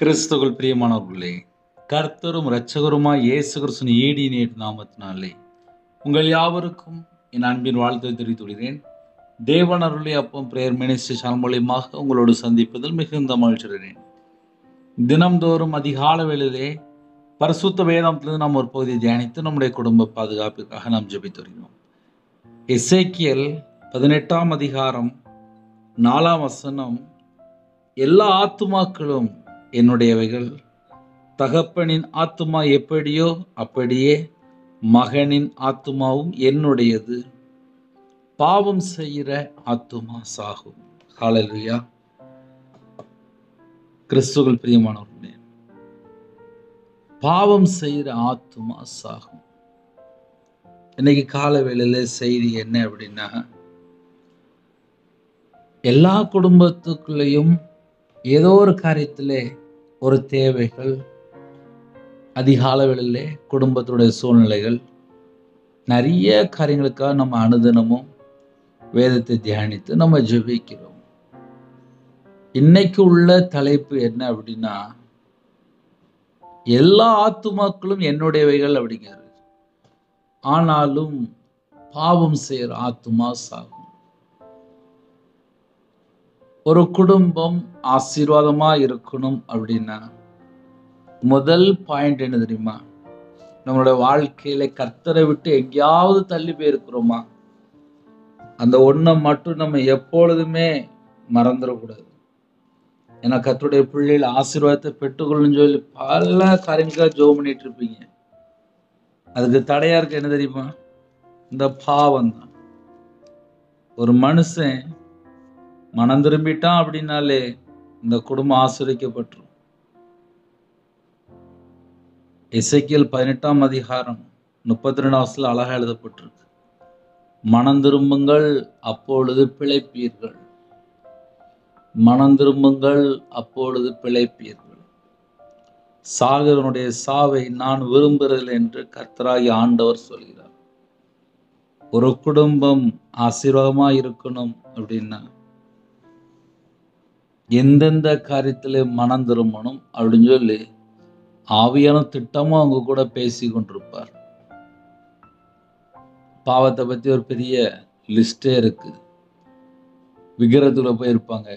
கிறிஸ்துவுக்குள் பிரியமானவர்களே, கர்த்தரும் இரட்சகருமாய் இயேசு கிறிஸ்துவின் ஈடிய நாமத்தினாலே உங்கள் யாவருக்கும் என் அன்பின் வாழ்த்தை தெரிவித்துள்ளேன். தேவன் அருளிய அப்பம் பிரேயர் மினிஸ்ட்ரி சேனல் மூலியமாக உங்களோடு சந்திப்பதில் மிகுந்த மகிழ்ச்சியுடையேன். தினம்தோறும் அதிகால வேளையிலே பரிசுத்த வேதாகமத்திலிருந்து நாம் ஒரு பகுதியை தியானித்து நம்முடைய குடும்ப பாதுகாப்பிற்காக நாம் ஜெபித்து வருகிறோம். எசேக்கியேல் 18ஆம் அதிகாரம் 4ஆம் வசனம், எல்லா ஆத்துமாக்களும் என்னுடையவைகள், தகப்பனின் ஆத்துமா எப்படியோ அப்படியே மகனின் ஆத்துமாவும் என்னுடையது, பாவம் செய்கிற ஆத்துமா சாகும். ஹல்லேலூயா. கிறிஸ்துவுக்குள் பிரியமானவர்களே, பாவம் செய்கிற ஆத்துமா சாகும். இன்னைக்கு கால வேளையில செய்தி என்ன அப்படின்னா, எல்லா குடும்பத்துக்குள்ளேயும் ஏதோ ஒரு காரியத்திலே ஒரு தேவைகள், அதிகால வேளையிலே குடும்பத்துடைய சூழ்நிலைகள், நிறைய காரியங்களுக்காக நம்ம அனுதினமும் வேதத்தை தியானித்து நம்ம ஜெபிக்கிறோம். இன்னைக்கு உள்ள தலைப்பு என்ன அப்படின்னா, எல்லா ஆத்துமாக்களும் என்னுடையவைகள் அப்படிங்கிறது. ஆனாலும் பாவம் செய்கிற ஆத்துமா சாகும். ஒரு குடும்பம் ஆசீர்வாதமா இருக்கணும் அப்படின்னா முதல் பாயிண்ட் என்ன தெரியுமா? நம்மளோட வாழ்க்கையில கர்த்தரை விட்டு எங்கேயாவது தள்ளி போயிருக்கிறோமா? அந்த ஒன்றை மட்டும் நம்ம எப்பொழுதுமே மறந்துடக்கூடாது. ஏன்னா கர்த்தருடைய பிள்ளைகள் ஆசீர்வாதத்தை பெற்றுக்கொள்ளுன்னு சொல்லி பல காரியங்களுக்காக ஜெபம் பண்ணிட்டு இருப்பீங்க. அதுக்கு தடையா இருக்கு என்ன தெரியுமா? இந்த பாவம் தான். ஒரு மனுஷன் மனம் திரும்பிட்டான் அப்படின்னாலே இந்த குடும்பம் ஆசீர்வதிக்கப்பட்டிரும். எசேக்கியேல் 18ஆம் அதிகாரம் 32ஆம் வசனத்துல அழகா எழுதப்பட்டிருக்கு, மனம் திரும்புங்கள் அப்பொழுது பிழைப்பீர்கள், மனம் திரும்புங்கள் அப்பொழுது பிழைப்பீர்கள், சாகிறவனுடைய சாவை நான் விரும்புகிறதில்லை என்று கர்த்தராகிய ஆண்டவர் சொல்கிறார். ஒரு குடும்பம் ஆசீர்வாதமா இருக்கணும் அப்படின்னா எந்தெந்த காரியத்திலே மனம் திரும்பணும் அப்படின்னு சொல்லி ஆவியான திட்டமும் அவங்க கூட பேசி கொண்டிருப்பார். பாவத்தை பத்தி ஒரு பெரிய லிஸ்டே இருக்கு. விக்கிரகத்துல போயிருப்பாங்க,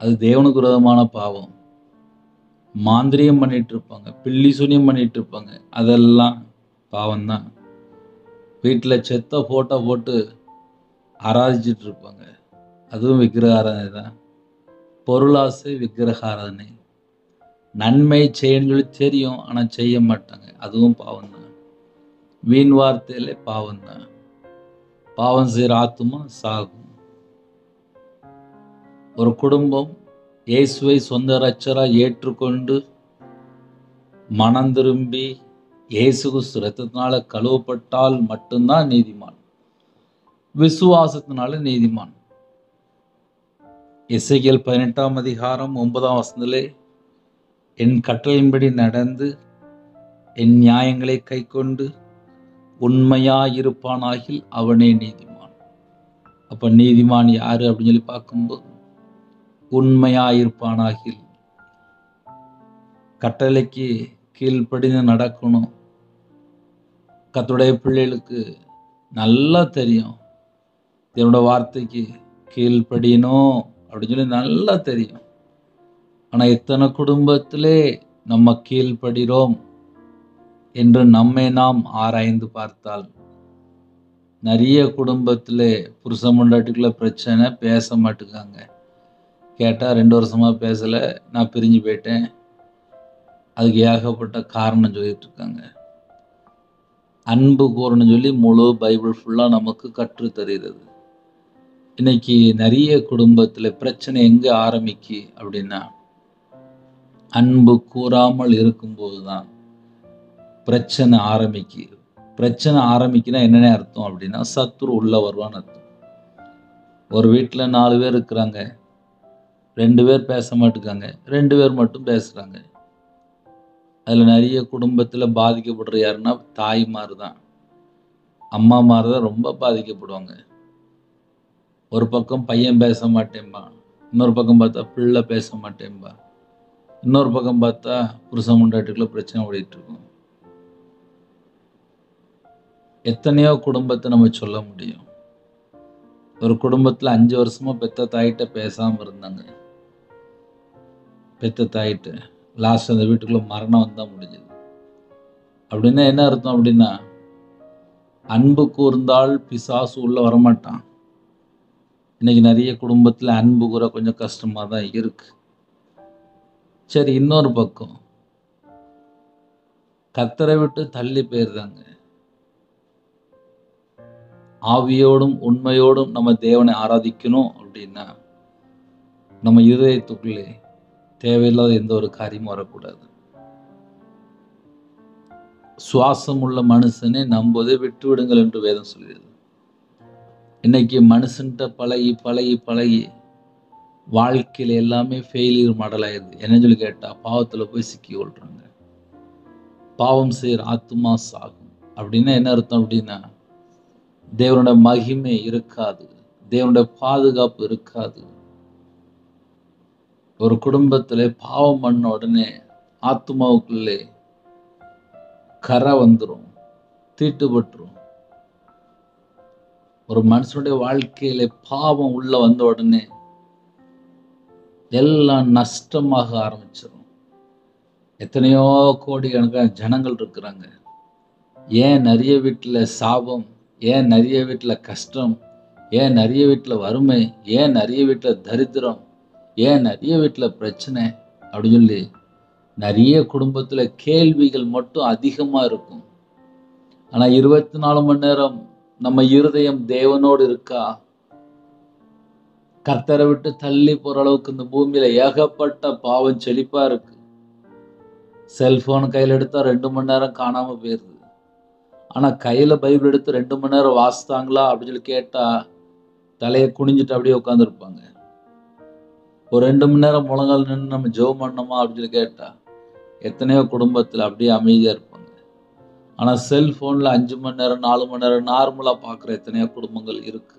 அது தேவனுக்கு விரோதமான பாவம். மாந்திரியம் பண்ணிட்டு இருப்பாங்க, பில்லி சூனியம் பண்ணிட்டு இருப்பாங்க, அதெல்லாம் பாவம் தான். வீட்டில் செத்த போட்டோ போட்டு ஆராதிச்சிட்டு இருப்பாங்க, அதுவும் விக்கிரக ஆராதனை தான். பொருளாசை விக்கிரக ஆராதனை. நன்மை செய்யணும்னு சொல்லி தெரியும், ஆனால் செய்ய மாட்டாங்க, அதுவும் பாவம் தான். வீண் வார்த்தையில பாவம் தான். பாவம் செய்கிற ஆத்துமா சாகும். ஒரு குடும்பம் இயேசுவை சொந்த இரட்சகராய் ஏற்றுக்கொண்டு மனம் திரும்பி இயேசு கிறிஸ்து இரத்தத்தினால கழுவப்பட்டால் மட்டும்தான் நீதிமான். விசுவாசத்தினால நீதிமான். எசேக்கியேல் 18ஆம் அதிகாரம் 9ஆம் வசனத்திலே, என் கட்டளையின்படி நடந்து என் நியாயங்களை கைக்கொண்டு உண்மையாயிருப்பானாகில் அவனே நீதிமான். அப்ப நீதிமான் யாரு அப்படின்னு சொல்லி பார்க்கும்போது, உண்மையாயிருப்பானாகில், கட்டளைக்கு கீழ்ப்படிந்து நடக்கணும். கர்த்தருடைய பிள்ளைகளுக்கு நல்லா தெரியும், தேவனோட வார்த்தைக்கு கீழ்ப்படியணும் அப்படின்னு சொல்லி நல்லா தெரியும். ஆனா எத்தனை குடும்பத்திலே நம்ம கீழ்ப்படுகிறோம் என்று நம்மை நாம் ஆராய்ந்து பார்த்தால், நிறைய குடும்பத்திலே புருஷன் பொண்டாட்டிக்குள்ள பிரச்சனை, பேச மாட்டுக்காங்க. கேட்டால் 2 வருஷமா பேசலை, நான் பிரிஞ்சு போயிட்டேன், அதுக்கு ஏகப்பட்ட காரணம் சொல்லிட்டு இருக்காங்க. அன்பு கூறணும்னு சொல்லி முழு பைபிள் ஃபுல்லாக நமக்கு கற்று தருகிறது. இன்னைக்கு நிறைய குடும்பத்தில் பிரச்சனை எங்கே ஆரம்பிக்கு அப்படின்னா, அன்பு கூறாமல் இருக்கும்போது தான் பிரச்சனை ஆரம்பிக்கு. பிரச்சனை ஆரம்பிக்குன்னா என்னென்ன அர்த்தம் அப்படின்னா, சத்துரு உள்ள வருவான்னு அர்த்தம். ஒரு வீட்டில் 4 பேர் இருக்கிறாங்க, 2 பேர் பேச மாட்டுக்காங்க, 2 பேர் மட்டும் பேசுகிறாங்க. அதில் நிறைய குடும்பத்தில் பாதிக்கப்படுற யாருன்னா தாய்மார் தான், அம்மாமார் தான் ரொம்ப பாதிக்கப்படுவாங்க. ஒரு பக்கம் பையன் பேச மாட்டேன்பா, இன்னொரு பக்கம் பார்த்தா பிள்ளை பேச மாட்டேன்பா. இன்னொரு பக்கம் பார்த்தா புருஷன் பொண்டாட்டிக்குள்ள பிரச்சனை ஓடிட்டு இருக்கும். எத்தனையோ குடும்பத்தை நம்ம சொல்ல முடியும். ஒரு குடும்பத்துல 5 வருஷமா பெத்த தாயிட்ட பேசாம இருந்தாங்க. பெத்த தாயிட்ட லாஸ்ட் அந்த வீட்டுக்குள்ள மரணம் வந்தா முடிஞ்சது. அப்படின்னா என்ன அர்த்தம் அப்படின்னா, அன்பு கூர்ந்தால் பிசாசு உள்ள வரமாட்டான். இன்னைக்கு நிறைய குடும்பத்துல அன்பு கூற கொஞ்சம் கஷ்டமா தான் இருக்கு. சரி, இன்னொரு பக்கம் கர்த்தரை விட்டு தள்ளி போயிருந்தாங்க. ஆவியோடும் உண்மையோடும் நம்ம தேவனை ஆராதிக்கணும் அப்படின்னா நம்ம இருதயத்துக்குள்ளே தேவையில்லாத எந்த ஒரு காரியமும் வரக்கூடாது. சுவாசம் உள்ள மனுஷனை நம்புவதை விட்டு விடுங்கள் என்று வேதம் சொல்கிறது. இன்னைக்கு மனுஷன்கிட்ட பழகி பழகி பழகி வாழ்க்கையில எல்லாமே ஃபெயிலியர் மாடல் ஆயிடுது. என்ன சொல்லி கேட்டா, பாவத்துல போய் சிக்கி கொள்றாங்க. பாவம் செய்கிற ஆத்துமா சாகும். அப்படின்னா என்ன அர்த்தம் அப்படின்னா, தேவனுடைய மகிமை இருக்காது, தேவனுடைய பாதுகாப்பு இருக்காது. ஒரு குடும்பத்துல பாவம் பண்ண உடனே ஆத்மாவுக்குள்ளே கரை வந்துடும், தீட்டுப்பட்டுரும். ஒரு மனுஷனுடைய வாழ்க்கையில பாவம் உள்ள வந்த உடனே எல்லாம் நஷ்டமாக ஆரம்பிச்சிடும். எத்தனையோ கோடிக்கணக்கான ஜனங்கள் இருக்கிறாங்க. ஏன் நிறைய வீட்டில் சாபம், ஏன் நிறைய வீட்டில் கஷ்டம், ஏன் நிறைய வீட்டில் வறுமை, ஏன் நிறைய வீட்டில் தரித்திரம், ஏன் நிறைய வீட்டில் பிரச்சனை அப்படின்னு சொல்லி நிறைய குடும்பத்தில் கேள்விகள் மட்டும் அதிகமாக இருக்கும். ஆனால் 24 மணி நேரம் நம்ம இருதயம் தேவனோடு இருக்கா? கர்த்தரை விட்டு தள்ளி போற அளவுக்கு இந்த பூமியில ஏகப்பட்ட பாவம் செழிப்பா இருக்கு. செல்போன் கையில் எடுத்தா 2 மணி நேரம் காணாம போயிருது. ஆனா கையில பைபிள் எடுத்து 2 மணி நேரம் வாசித்தாங்களா அப்படின்னு சொல்லி கேட்டா தலையை குனிஞ்சிட்டு அப்படியே உட்காந்துருப்பாங்க. ஒரு 2 மணி நேரம் முழங்கால் நின்று நம்ம ஜெபம் பண்ணோமா அப்படின்னு சொல்லி கேட்டா எத்தனையோ குடும்பத்துல அப்படியே அமைதியா இருப்பாங்க. ஆனா செல்போன்ல 5 மணி நேரம் 4 மணி நேரம் நார்மலா பாக்குற எத்தனையோ குடும்பங்கள் இருக்கு.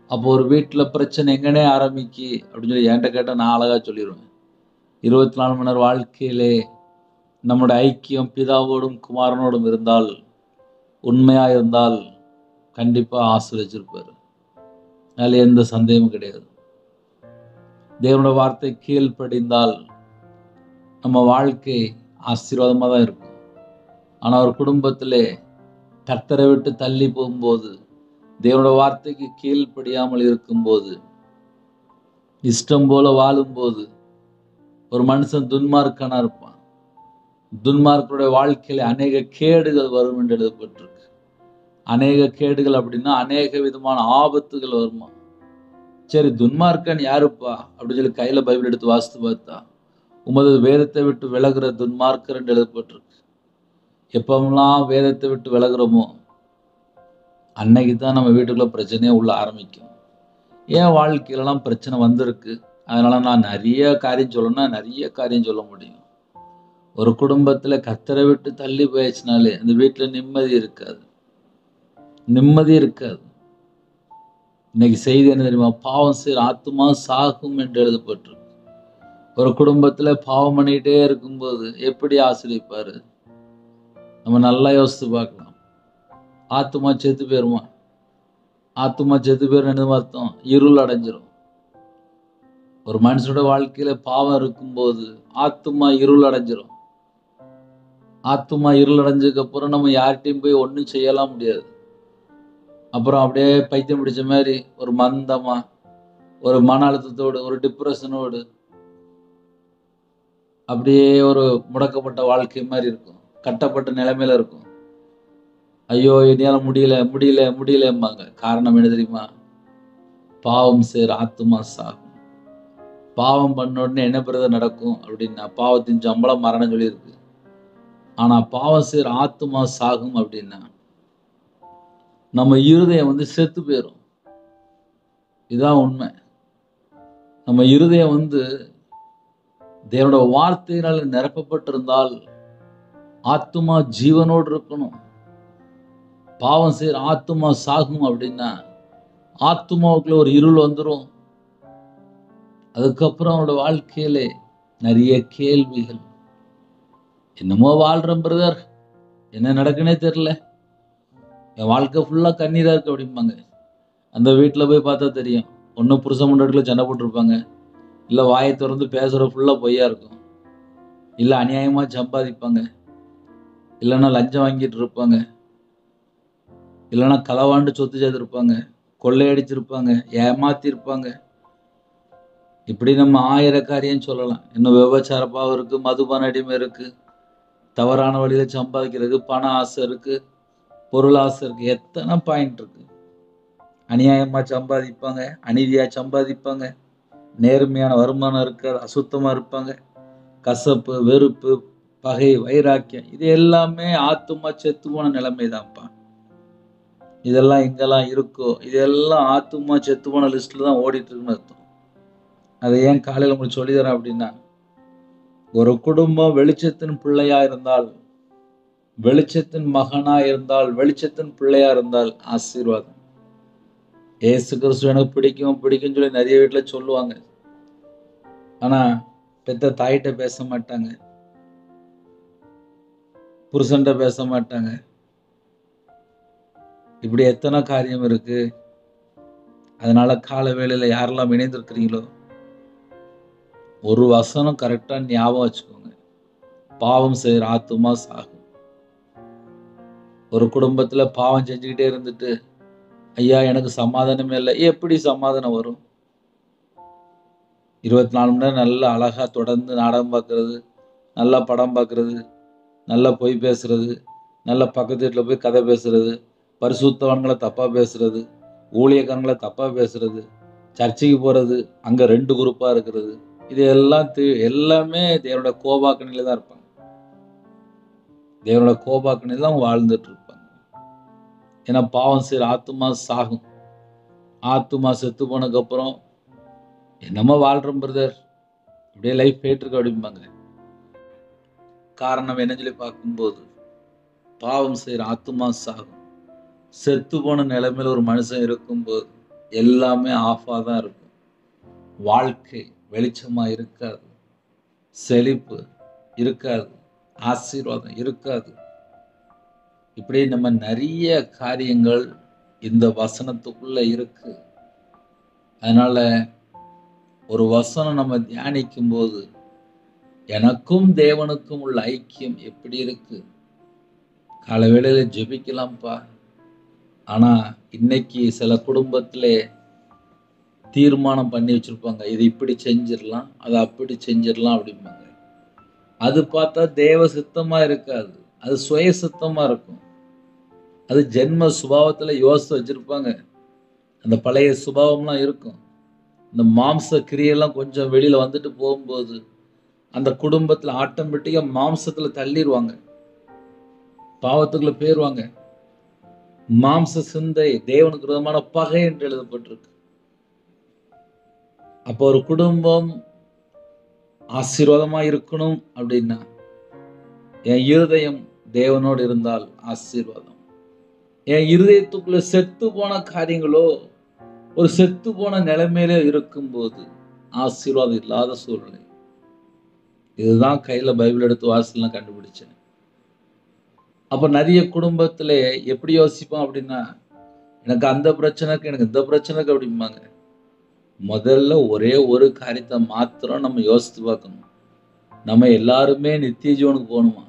அப்போ ஒரு வீட்டில் பிரச்சனை எங்கனே ஆரம்பிக்கு அப்படின்னு சொல்லி என்கிட்ட கேட்டால் நான் அழகாக சொல்லிடுவேன். 24 மணி நேரம் வாழ்க்கையிலே நம்முடைய ஐக்கியம் பிதாவோடும் குமாரனோடும் இருந்தால், உண்மையாக இருந்தால் கண்டிப்பாக ஆசீர்வதிச்சிருப்பார். அதில் எந்த சந்தேகமும் கிடையாது. தேவனுடைய வார்த்தை கீழ்ப்படிந்தால் நம்ம வாழ்க்கை ஆசீர்வாதமாக தான் இருக்கும். ஆனால் ஒரு குடும்பத்திலே கர்த்தரை விட்டு தள்ளி போகும்போது, தேவனுடைய வார்த்தைக்கு கீழ்ப்படியாமல் இருக்கும்போது, இஷ்டம் போல வாழும்போது ஒரு மனுஷன் துன்மார்க்கனா இருப்பான். துன்மார்க்கருடைய வாழ்க்கையில அநேக கேடுகள் வரும் என்று எழுதப்பட்டிருக்கு. அநேக கேடுகள் அப்படின்னா அநேக விதமான ஆபத்துகள் வருமா. சரி, துன்மார்க்கன் யாருப்பா அப்படின்னு சொல்லி கையில பைபிள் எடுத்து வாசித்து பார்த்தா, உமது வேதத்தை விட்டு விலகுற துன்மார்க்கர் என்று எழுதப்பட்டிருக்கு. எப்பெல்லாம் வேதத்தை விட்டு விலகுறோமோ அன்னைக்கு தான் நம்ம வீட்டுக்குள்ள பிரச்சனையே உள்ள ஆரம்பிக்கும். ஏன் வாழ்க்கையிலலாம் பிரச்சனை வந்திருக்கு. அதனால நான் நிறைய காரியம் சொல்லணும்னா நிறைய காரியம் சொல்ல முடியும். ஒரு குடும்பத்துல கர்த்தரை விட்டு தள்ளி போயிடுச்சுனாலே அந்த வீட்டுல நிம்மதி இருக்காது, நிம்மதி இருக்காது. இன்னைக்கு செய்தி என்ன தெரியுமா? பாவம் செய்கிற ஆத்துமா சாகும் என்று எழுதப்பட்டிருக்கு. ஒரு குடும்பத்துல பாவம் பண்ணிக்கிட்டே இருக்கும்போது எப்படி ஆசீர்வதிப்பாரு? நம்ம நல்லா யோசித்து பார்க்கலாம். ஆத்துமா செத்து போயிருமா? ஆத்துமா செத்து போயிரும் என்ன அர்த்தம்? இருள் அடைஞ்சிரும். ஒரு மனுஷனோட வாழ்க்கையில பாவம் இருக்கும்போது ஆத்துமா இருள் அடைஞ்சிரும். ஆத்துமா இருள் அடைஞ்சதுக்கு அப்புறம் நம்ம யார்கிட்டையும் போய் ஒன்றும் செய்யலாம் முடியாது. அப்புறம் அப்படியே பைத்தியம் பிடிச்ச மாதிரி ஒரு மந்தமா, ஒரு மன அழுத்தத்தோடு, ஒரு டிப்ரெஷனோடு, அப்படியே ஒரு முடக்கப்பட்ட வாழ்க்கை மாதிரி இருக்கும். கட்டப்பட்ட நிலைமையில இருக்கும். ஐயோ என்னால முடியல முடியல முடியலம்பாங்க. காரணம் என்ன தெரியுமா? பாவம் செய்கிற ஆத்துமா சாகும். பாவம் பண்ண உடனே என்ன பிறகு நடக்கும் அப்படின்னா, பாவத்தின் சம்பளம் மரணம் சொல்லியிருக்கு. ஆனா பாவம் செய்கிற ஆத்துமா சாகும் அப்படின்னா நம்ம இருதயம் செத்து போயிடும். இதுதான் உண்மை. நம்ம இருதயம் தேவனோட வார்த்தையினால் நிரப்பப்பட்டிருந்தால் ஆத்துமா ஜீவனோடு இருக்கணும். பாவம் செய்கிற ஆத்துமா சாகும் அப்படின்னா ஆத்துமாவுக்குள்ள ஒரு இருள் வந்துடும். அதுக்கப்புறம் அவனோட வாழ்க்கையிலே நிறைய கேள்விகள். என்னமோ வாழ்றேன் பிரதர், என்ன நடக்குன்னே தெரியல, என் வாழ்க்கை ஃபுல்லா கண்ணீரா இருக்கு அப்படிம்பாங்க. அந்த வீட்டில் போய் பார்த்தா தெரியும், ஒன்றும் புருஷன் முன்னாடிக்குள்ள சண்டை போட்டிருப்பாங்க, இல்லை வாயை திறந்து பேசுகிற ஃபுல்லாக பொய்யா இருக்கும், இல்லை அநியாயமாக சம்பாதிப்பாங்க, இல்லைன்னா லஞ்சம் வாங்கிட்டு இருப்பாங்க, இல்லைன்னா களவாண்டு சொத்து சேர்த்துருப்பாங்க, கொள்ளையடிச்சிருப்பாங்க, ஏமாத்திருப்பாங்க. இப்படி நம்ம 1000 காரியம் சொல்லலாம். இன்னும் விபச்சார பாவம் இருக்கு, மதுபான அடிமை இருக்கு, தவறான வழியில சம்பாதிக்கிறது, பண ஆசை இருக்கு, பொருள் ஆசை இருக்கு, எத்தனை பாயிண்ட் இருக்கு. அநியாயமா சம்பாதிப்பாங்க, அநீதியா சம்பாதிப்பாங்க, நேர்மையான வருமானம் இருக்காது, அசுத்தமா இருப்பாங்க, கசப்பு, வெறுப்பு, பகை, வைராக்கியம், இது எல்லாமே ஆத்துமா செத்து போன நிலைமை தான்ப்பா. இதெல்லாம் எங்கெல்லாம் இருக்கோ இதெல்லாம் ஆத்துமா செத்து போன லிஸ்ட்ல தான் ஓடிட்டு இருக்குன்னு அர்த்தம். அதை ஏன் காலையில் உங்களுக்கு சொல்லித்தரேன் அப்படின்னா, ஒரு குடும்பம் வெளிச்சத்தின் பிள்ளையா இருந்தால், வெளிச்சத்தின் மகனா இருந்தால், வெளிச்சத்தின் பிள்ளையா இருந்தால் ஆசீர்வாதம். ஏசு கிறிஸ்து எனக்கு பிடிக்கும் பிடிக்கும்னு சொல்லி நிறைய வீட்டுல சொல்லுவாங்க. ஆனா பெத்த தாயிட்ட பேச மாட்டாங்க, புருஷன்ட்ட பேச மாட்டாங்க. இப்படி எத்தனை காரியம் இருக்கு. அதனால கால வேளையில யாரெல்லாம் இணைந்திருக்கிறீங்களோ, ஒரு வசனம் கரெக்டா ஞாபகம் வச்சுக்கோங்க, பாவம் செய்யற ஆத்துமா சாகும். ஒரு குடும்பத்துல பாவம் செஞ்சுக்கிட்டே இருந்துட்டு, ஐயா எனக்கு சமாதானமே இல்லை, எப்படி சமாதானம் வரும்? 24 மணி நேரம் நல்லா அழகா தொடர்ந்து நாடகம் பார்க்கறது, நல்லா படம் பார்க்கறது, நல்லா பொய் பேசுறது, நல்லா பக்கத்து வீட்டில் போய் கதை பேசுறது, பரிசுத்தவான்களை தப்பா பேசுறது, ஊழியக்காரங்களை தப்பா பேசுறது, சர்ச்சைக்கு போறது, அங்க 2 குரூப்பா இருக்கிறது, இது எல்லாம் எல்லாமே தேவனோட கோபாக்கணில தான் இருப்பாங்க. தேவனோட கோபாக்கணில தான் வாழ்ந்துட்டு இருப்பாங்க. ஏன்னா பாவம் செய்யற ஆத்துமா சாகும். ஆத்துமா செத்து போனதுக்கு அப்புறம் என்னமோ வாழ்றோம் பிரதர், அப்படியே லைஃப் போயிட்டு இருக்கு அப்படிம்பாங்க. காரணம் என்ன சொல்லி பார்க்கும்போது, பாவம் செய்யற ஆத்துமா சாகும். செத்து போன நிலைமையில ஒரு மனுஷன் இருக்கும்போது எல்லாமே ஆஃபா தான் இருக்கும். வாழ்க்கை வெளிச்சமா இருக்காது, செழிப்பு இருக்காது, ஆசீர்வாதம் இருக்காது. இப்படி நம்ம நிறைய காரியங்கள் இந்த வசனத்துக்குள்ள இருக்கு. அதனால ஒரு வசனம் நம்ம தியானிக்கும் போது எனக்கும் தேவனுக்கும் உள்ள ஐக்கியம் எப்படி இருக்கு. காலவேளையில ஜெபிக்கலாம்ப்பா, ஆனா இன்னைக்கு சில குடும்பத்திலே தீர்மானம் பண்ணி வச்சிருப்பாங்க, இது இப்படி செஞ்சிடலாம், அதை அப்படி செஞ்சிடலாம் அப்படிம்பாங்க. அது பார்த்தா தேவ சித்தமா இருக்காது, அது சுய சித்தமா இருக்கும். அது ஜென்ம சுபாவத்துல யோசித்து வச்சிருப்பாங்க. அந்த பழைய சுபாவம்லாம் இருக்கும். இந்த மாம்ச கிரியெல்லாம் கொஞ்சம் வெளியில வந்துட்டு போகும்போது அந்த குடும்பத்துல ஆட்டோமேட்டிக்கா மாம்சத்துல தள்ளிடுவாங்க, பாவத்துக்குள்ள போயிருவாங்க. மாம்ச சிந்தை தேவனுக்கு விரோதமான பகை என்று எழுதப்பட்டிருக்கு. அப்போ ஒரு குடும்பம் ஆசீர்வாதமா இருக்கணும் அப்படின்னா என் இருதயம் தேவனோடு இருந்தால் ஆசீர்வாதம். என் இருதயத்துக்குள்ள செத்து போன காரியங்களோ ஒரு செத்து போன நிலைமையில இருக்கும்போது ஆசீர்வாதம் இல்லாத சூழ்நிலை. இதுதான் கையில பைபிள் எடுத்து வாசல்லாம் கண்டுபிடிச்சேன். அப்ப நிறைய குடும்பத்துல எப்படி யோசிப்போம் அப்படின்னா, எனக்கு அந்த பிரச்சனைக்கு எனக்கு இந்த பிரச்சனைக்கு அப்படிம்பாங்க. முதல்ல ஒரே ஒரு காரியத்தை மாத்திரம் நம்ம யோசித்து பார்க்கணும். நம்ம எல்லாருமே நித்திய ஜீவனுக்கு போகணுமா?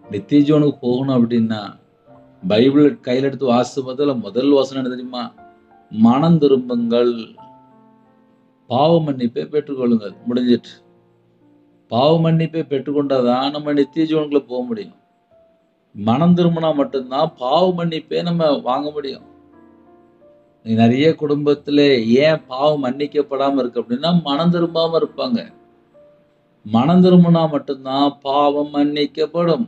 நித்திய ஜீவனுக்கு போகணும் அப்படின்னா பைபிள் கையில் எடுத்து வாசித்து பார்த்ததுல முதல் வசனம் என்ன தெரியுமா? மனம் திரும்புங்கள், பாவ மன்னிப்பை பெற்றுக்கொள்ளுங்கள். முடிஞ்சிட்டு. பாவ மன்னிப்பை பெற்றுக்கொண்டாதான் நம்ம நித்திய ஜீவனுக்குள்ள போக முடியும். மனம் திரும்பினா மட்டும்தான் பாவ மன்னிப்பே நம்ம வாங்க முடியும். நிறைய குடும்பத்துல ஏன் பாவம் மன்னிக்கப்படாம இருக்கு அப்படின்னா மனம் திரும்பாம இருப்பாங்க. மனம் திரும்பினா மட்டும்தான் பாவம் மன்னிக்கப்படும்.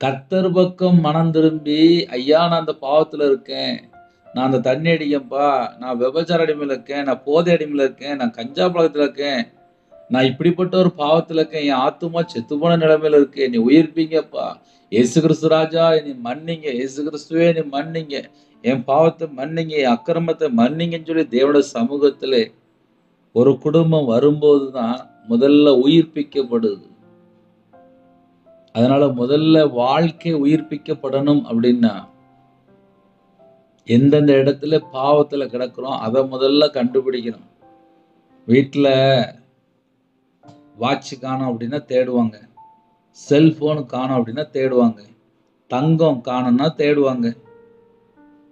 கர்த்தர் பக்கம் மனம் திரும்பி, ஐயா நான் அந்த பாவத்துல இருக்கேன், நான் அந்த தண்ணி அடிக்கப்பா, நான் விபச்சார அடிமையில இருக்கேன், நான் போதை அடிமையில இருக்கேன், நான் கஞ்சா பழக்கத்துல இருக்கேன், நான் இப்படிப்பட்ட ஒரு பாவத்துல இருக்கேன், என் ஆத்துமா செத்து போன நிலைமையில இருக்கேன், நீ உயிர்ப்பீங்கப்பா, இயேசு கிறிஸ்து ராஜா நீ மன்னிங்க, இயேசு கிறிஸ்துவே நீ மன்னிங்க, என் பாவத்தை மன்னிங்க, என் அக்கிரமத்தை மன்னிங்கன்னு சொல்லி தேவனோட சமூகத்திலே ஒரு குடும்பம் வரும்போதுதான் முதல்ல உயிர்ப்பிக்கப்படுது. அதனால முதல்ல வாழ்க்கை உயிர்ப்பிக்கப்படணும் அப்படின்னா எந்தெந்த இடத்துல பாவத்துல கிடக்கிறோம் அதை முதல்ல கண்டுபிடிக்கணும். வீட்டுல வாட்ச் காணோம் அப்படின்னா தேடுவாங்க, செல்போன் காணோம் அப்படின்னா தேடுவாங்க, தங்கம் காணும்னா தேடுவாங்க,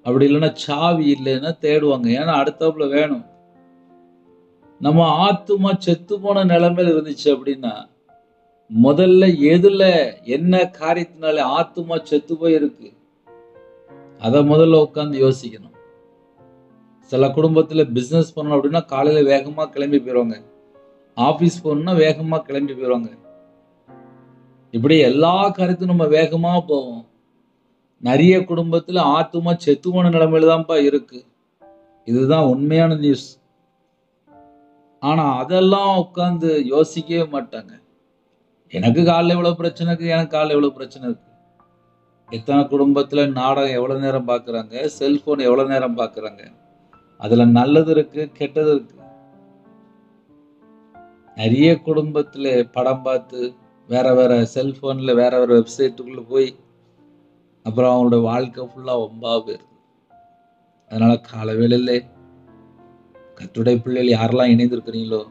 அப்படி இல்லைன்னா சாவி இல்லைன்னா தேடுவாங்க. ஏன்னா அடுத்தாப்புல வேணும். நம்ம ஆத்துமா செத்து போன நிலைமையில இருந்துச்சு அப்படின்னா முதல்ல எதுல என்ன காரியத்தினால ஆத்துமா செத்து போயிருக்கு அதை முதல்ல உட்காந்து யோசிக்கணும். சில குடும்பத்துல பிசினஸ் பண்ணணும் அப்படின்னா காலையில வேகமா கிளம்பி போயிடுவாங்க, ஆபீஸ் போகணும்னா வேகமா கிளம்பி போயிடுவாங்க. இப்படி எல்லா காரியத்தையும் நம்ம வேகமா போவோம். நிறைய குடும்பத்துல ஆத்துமா செத்து போன நிலைமையில தான்ப்பா இருக்கு. இதுதான் உண்மையான நியூஸ். ஆனா அதெல்லாம் உட்கார்ந்து யோசிக்கவே மாட்டாங்க. எனக்கு காலைல எவ்வளவு பிரச்சனை இருக்கு, எனக்கு காலைல எவ்வளவு பிரச்சனை இருக்கு. எத்தனை குடும்பத்துல நாடகம் எவ்வளவு நேரம் பாக்குறாங்க, செல்போன் எவ்வளவு நேரம் பாக்குறாங்க. அதுல நல்லது இருக்கு, கெட்டது இருக்கு. நிறைய குடும்பத்துல படம் பார்த்து வேற வேற செல்போன்ல வேற வேற வெப்சைட்டுக்குள்ள போய் அப்புறம் அவங்களோட வாழ்க்கை ஃபுல்லா ஒம்பா போயிருது. அதனால கால வேளையில கர்த்தருடைய பிள்ளைகள் யாரெல்லாம் இணைந்திருக்கிறீங்களோ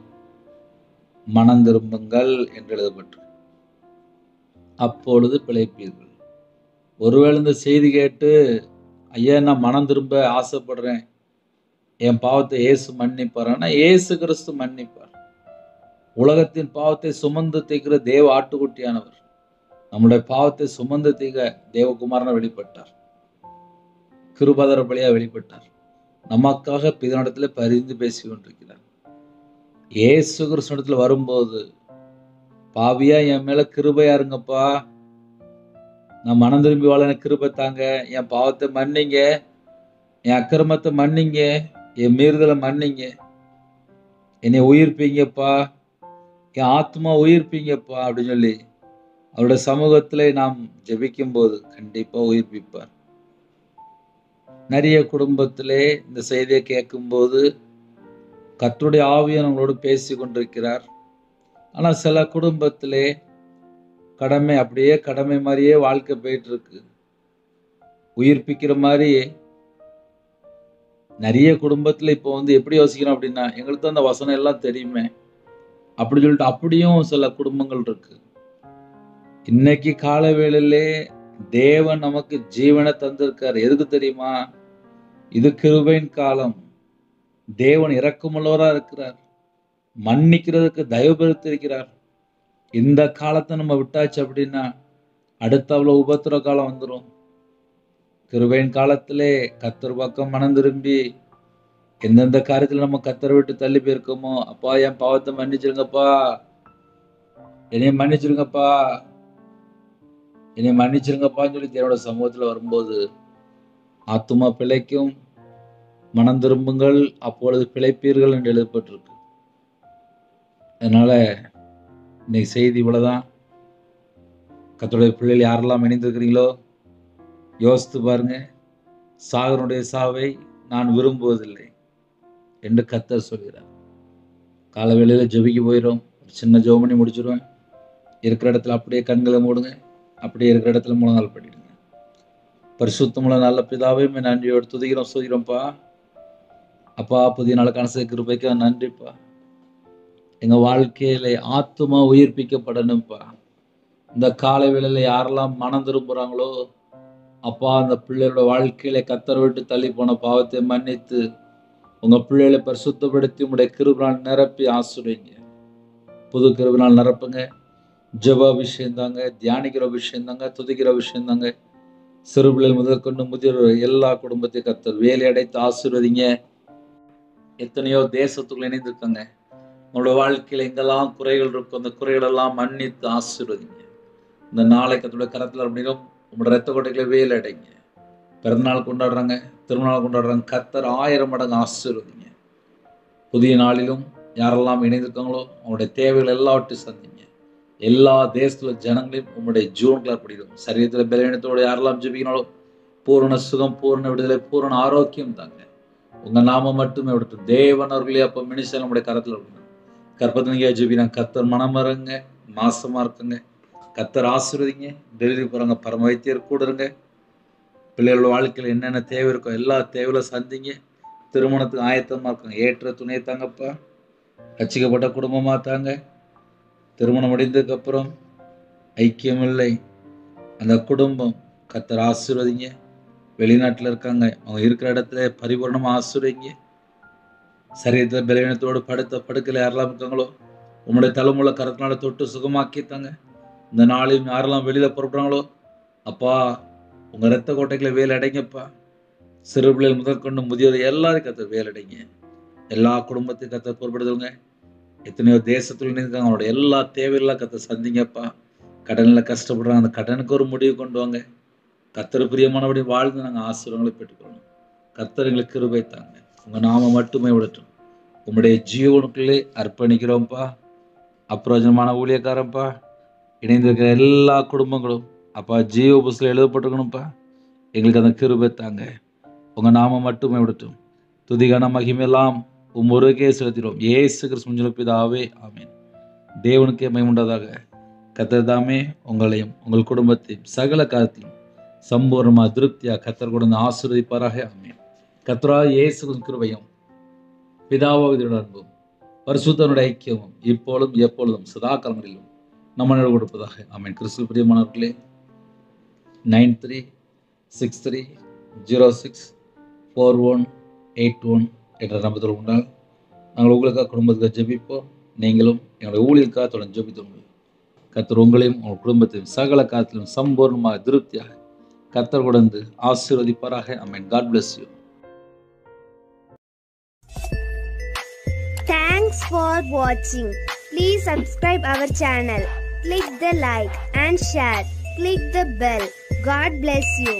மனம் திரும்புங்கள் என்று எழுதப்பட்டு அப்பொழுது பிழைப்பீர்கள். ஒருவேளை இந்த செய்தி கேட்டு ஐயா நான் மனம் திரும்ப ஆசைப்படுறேன், என் பாவத்தை இயேசு மன்னிப்பார்னா இயேசு கிறிஸ்து மன்னிப்பார். உலகத்தின் பாவத்தை சுமந்து தீர்க்கிற தேவ ஆட்டுக்குட்டியானவர் நம்முடைய பாவத்தை சுமந்து தீர்க்க தேவகுமாரனை வெளிப்பட்டார், கிருபாதார பலியா வெளிப்பட்டார். நமக்காக பிதானிடத்துல பரிந்து பேசி கொண்டிருக்கிறார். இயேசு கிறிஸ்துவிடத்துல வரும்போது பாவியா என் மேல கிருபையா இருங்கப்பா, நான் மனம் திரும்பி வாழ எனக்கு கிருபை தாங்க, என் பாவத்தை மன்னிங்க, என் அக்கிரமத்தை மன்னிங்க, என் மீறுதலை மன்னிங்க, என்னை உயிர்ப்பீங்கப்பா, என் ஆத்மா உயிர்ப்பீங்கப்பா அப்படின்னு சொல்லி அவருடைய சமூகத்துல நாம் ஜெபிக்கும் போது கண்டிப்பா உயிர்ப்பிப்பார். நிறைய குடும்பத்திலே இந்த செய்தியை கேட்கும் போது கர்த்தருடைய ஆவியானவர் நம்மளோடு பேசி கொண்டிருக்கிறார். ஆனா சில குடும்பத்திலே கடமை அப்படியே கடமை மாதிரியே வாழ்க்கை போயிட்டு இருக்கு. உயிர்ப்பிக்கிற மாதிரி நிறைய குடும்பத்துல இப்போ எப்படி யோசிக்கிறோம் அப்படின்னா எங்களுக்கு தான் அந்த வசனம் எல்லாம் தெரியுமே அப்படி சொல்லிட்டு அப்படியும் சில குடும்பங்கள் இருக்கு. இன்னைக்கு கால வேளையிலே தேவன் நமக்கு ஜீவனை தந்திருக்காரு. எதுக்கு தெரியுமா? இது கிருபையின் காலம். தேவன் இரக்கமுள்ளவரா இருக்கிறார், மன்னிக்கிறதுக்கு தயவு பெருத்திருக்கிறார். இந்த காலத்தை நம்ம விட்டாச்சு அப்படின்னா அடுத்த அவ்வளவு உபத்திர காலம் வந்துடும். கிருபையின் காலத்திலே கர்த்தர் பக்கம் மனம் திரும்பி எந்தெந்த காரியத்துல நம்ம கர்த்தரை விட்டு தள்ளி போயிருக்கோமோ, அப்பா என் பாவத்தை மன்னிச்சிருங்கப்பா, என்னைய மன்னிச்சிருங்கப்பா, என்னை மன்னிச்சிருங்கப்பான்னு சொல்லி தேவனோட சமூகத்துல வரும்போது ஆத்துமா பிழைக்கும். மனம் திரும்புங்கள் அப்பொழுது பிழைப்பீர்கள் என்று எழுதப்பட்டிருக்கு. அதனால இன்னைக்கு செய்தி இவ்வளவுதான். கர்த்தருடைய பிள்ளைகள் யாரெல்லாம் இணைந்திருக்கிறீங்களோ யோசித்து பாருங்க. சாகனுடைய சாவை நான் விரும்புவதில்லை என்று கர்த்தர் சொல்கிறார். கால வேளையில ஜெபிக்க போயிடும். ஒரு சின்ன ஜெபம் பண்ணி முடிச்சிருவேன். இருக்கிற இடத்துல அப்படியே கண்களை மூடுங்க, அப்படியே இருக்கிற இடத்துல முழங்கால் படிடுங்க. பரிசுத்தமுள்ள நல்ல பிதாவே நன்றியோடு துதிக்கிறோம் சொல்கிறோம்ப்பா. அப்பா புதிய நாளுக்கான கிருபைக்கு நன்றிப்பா. எங்க வாழ்க்கையில ஆத்துமா உயிர்ப்பிக்கப்படணும்ப்பா. இந்த காலை வேளையில யாரெல்லாம் மனம் திரும்புறாங்களோ அப்பா அந்த பிள்ளைகளோட வாழ்க்கையில கர்த்தரை விட்டு தள்ளி போன பாவத்தை மன்னித்து உங்க பிள்ளைகளை பரிசுத்தப்படுத்தி உங்களுடைய கிருபையால் நிரப்பி ஆசீர்வதிங்க. புது கிருபையால் நிரப்புங்க. ஜெப விஷயம் தாங்க, தியானிக்கிற விஷயம் தாங்க, துதிக்கிற விஷயம் தாங்க. சிறு பிள்ளைகள் முதற்கொண்டு முதியோர் எல்லா குடும்பத்தையும் கர்த்தர் வேலை அடைத்து ஆசீர்வதிங்க. எத்தனையோ தேசத்துக்குள்ள இணைந்திருக்காங்க. உங்களோட வாழ்க்கையில எங்கெல்லாம் குறைகள் இருக்கும் அந்த குறைகள் எல்லாம் மன்னித்து ஆசீர்வதிங்க. இந்த நாளை கர்த்தருடைய கரத்துல அப்படின்னும் உங்களோட ரத்த கோட்டைகளை வேலை அடைங்க. பிறந்தநாள் கொண்டாடுறாங்க, திருமணம் கொண்டாடுறாங்க, கர்த்தர் 1000 மடங்கு ஆசீர்வதிங்க. புதிய நாளிலும் யாரெல்லாம் இணைந்திருக்காங்களோ அவங்களுடைய தேவைகள் எல்லாவற்றையும் சந்திங்க. எல்லா தேசத்துல ஜனங்களையும் உங்களுடைய ஜீவன்களை படிடும். சரீரத்துல பலவீனத்தோடு யாரெல்லாம் ஜெபிக்கிறாங்களோ பூரண சுகம், பூரண விடுதலை, பூரண ஆரோக்கியம் தாங்க. உங்க நாம மட்டுமே விடுத்து தேவன் அவர்களே அப்ப மினிசல் நம்முடைய கரத்துல இருக்கணும். கர்ப்பத்தினிக்கா ஜெபிக்கிறேன். கர்த்தர் மனமறங்க, மாசமா இருக்குங்க, கர்த்தர் ஆசீர்வதிங்க. டெலிவரி போகிறாங்க, பரம வைத்தியர் கூட இருங்க. பிள்ளைகளோட வாழ்க்கையில் என்னென்ன தேவை இருக்கோ எல்லா தேவையிலும் சந்திங்க. திருமணத்துக்கு ஆயத்தமாக இருக்குங்க, ஏற்ற துணையை தாங்கப்பா. ரட்சிக்கப்பட்ட குடும்பமாக தாங்க. திருமணம் முடிந்ததுக்கப்புறம் ஐக்கியம் இல்லை, அந்த குடும்பம் கர்த்தர் ஆசீர்வதிங்க. வெளிநாட்டில் இருக்காங்க, அவங்க இருக்கிற இடத்துல பரிபூர்ணமாக ஆசீர்வதிங்க. சரீரத்தில் பலவீனத்தோடு படுத்த படுக்கையில் யாரெல்லாம் இருக்காங்களோ உங்களுடைய தலைமுறை கரத்தினால தொட்டு சுகமாக்கித்தாங்க. இந்த நாளையும் யாரெல்லாம் வெளியில் புறப்படுறாங்களோ அப்பா உங்கள் ரத்த கோட்டைகளை வேலடைங்கப்பா. சிறு பிள்ளைகள் முதற்கொண்டு முதியோர் எல்லாரும் கர்த்தர் வேலடைங்க. எல்லா குடும்பத்தையும் கர்த்தர் பொறுப்படுத்துங்க. எத்தனையோ தேசத்தில் இருக்காங்க, அவங்களோட எல்லா தேவையெல்லாம் கர்த்தர் சந்திங்கப்பா. கடனில் கஷ்டப்படுறாங்க, அந்த கடனுக்கு ஒரு முடிவு கொண்டு வாங்க. கர்த்தர் பிரியமானபடி வாழ்ந்து நாங்கள் ஆசீர்வாதங்களை பெற்றுக்கொள்ளணும். கர்த்தர் எங்களுக்கு கிருபை தாங்க. உங்கள் நாம மட்டுமே விடட்டும். உங்களுடைய ஜீவனுக்குள்ளே அர்ப்பணிக்கிறோம்ப்பா. அப்பிரயோஜனமான ஊழியக்காரன்ப்பா, இணைந்திருக்கிற எல்லா குடும்பங்களும் அப்பா ஜீவ புஸ்தகத்தில் எழுதப்பட்டிருக்கணும்ப்பா. எங்களுக்கு அந்த கிருபை தாங்க. உங்கள் நாம மட்டுமே விடட்டும். துதிகான மகிமையெல்லாம் ஒருவருக்கே செலுத்திடுவோம். இயேசு கிறிஸ்து பிதாவே, ஆமென். தேவனுக்கே மகிமையுண்டதாக. கர்த்தர் தாமே உங்களையும் உங்கள் குடும்பத்தையும் சகல காலத்தையும் சம்பூர்ணமாக திருப்தியாக கர்த்தர் கொடுத்து ஆசீர்வதிப்பாராக, ஆமென். கர்த்தராகிய இயேசு கிறிஸ்துவின் கிருபையும் பிதாவாகிய அன்பும் பரிசுத்தனுடைய ஐக்கியமும் இப்பொழுதும் எப்பொழுதும் சதா காலங்களிலும் நம்ம கொடுப்பதாக, ஆமென். கிறிஸ்துவில் பிரியமானவர்களே, 9363064181 என்ற நம்பத்தில் உண்டால் நாங்கள் உங்களுக்காக குடும்பத்துக்காக ஜெபிப்போம். நீங்களும் எங்களுடைய ஊழியர்களுக்காக தொடர்ந்து ஜெபித்தோம். கர்த்தர் உங்களையும் உங்கள் குடும்பத்தையும் சகல காலத்திலும் சம்பூர்ணமாக திருப்தியாக கர்த்தர் கொடுத்து ஆசீர்வதிப்பாராக, ஆமென். God bless you. Thanks for watching. Please subscribe our channel. Click the like and share. Click the bell. God bless you.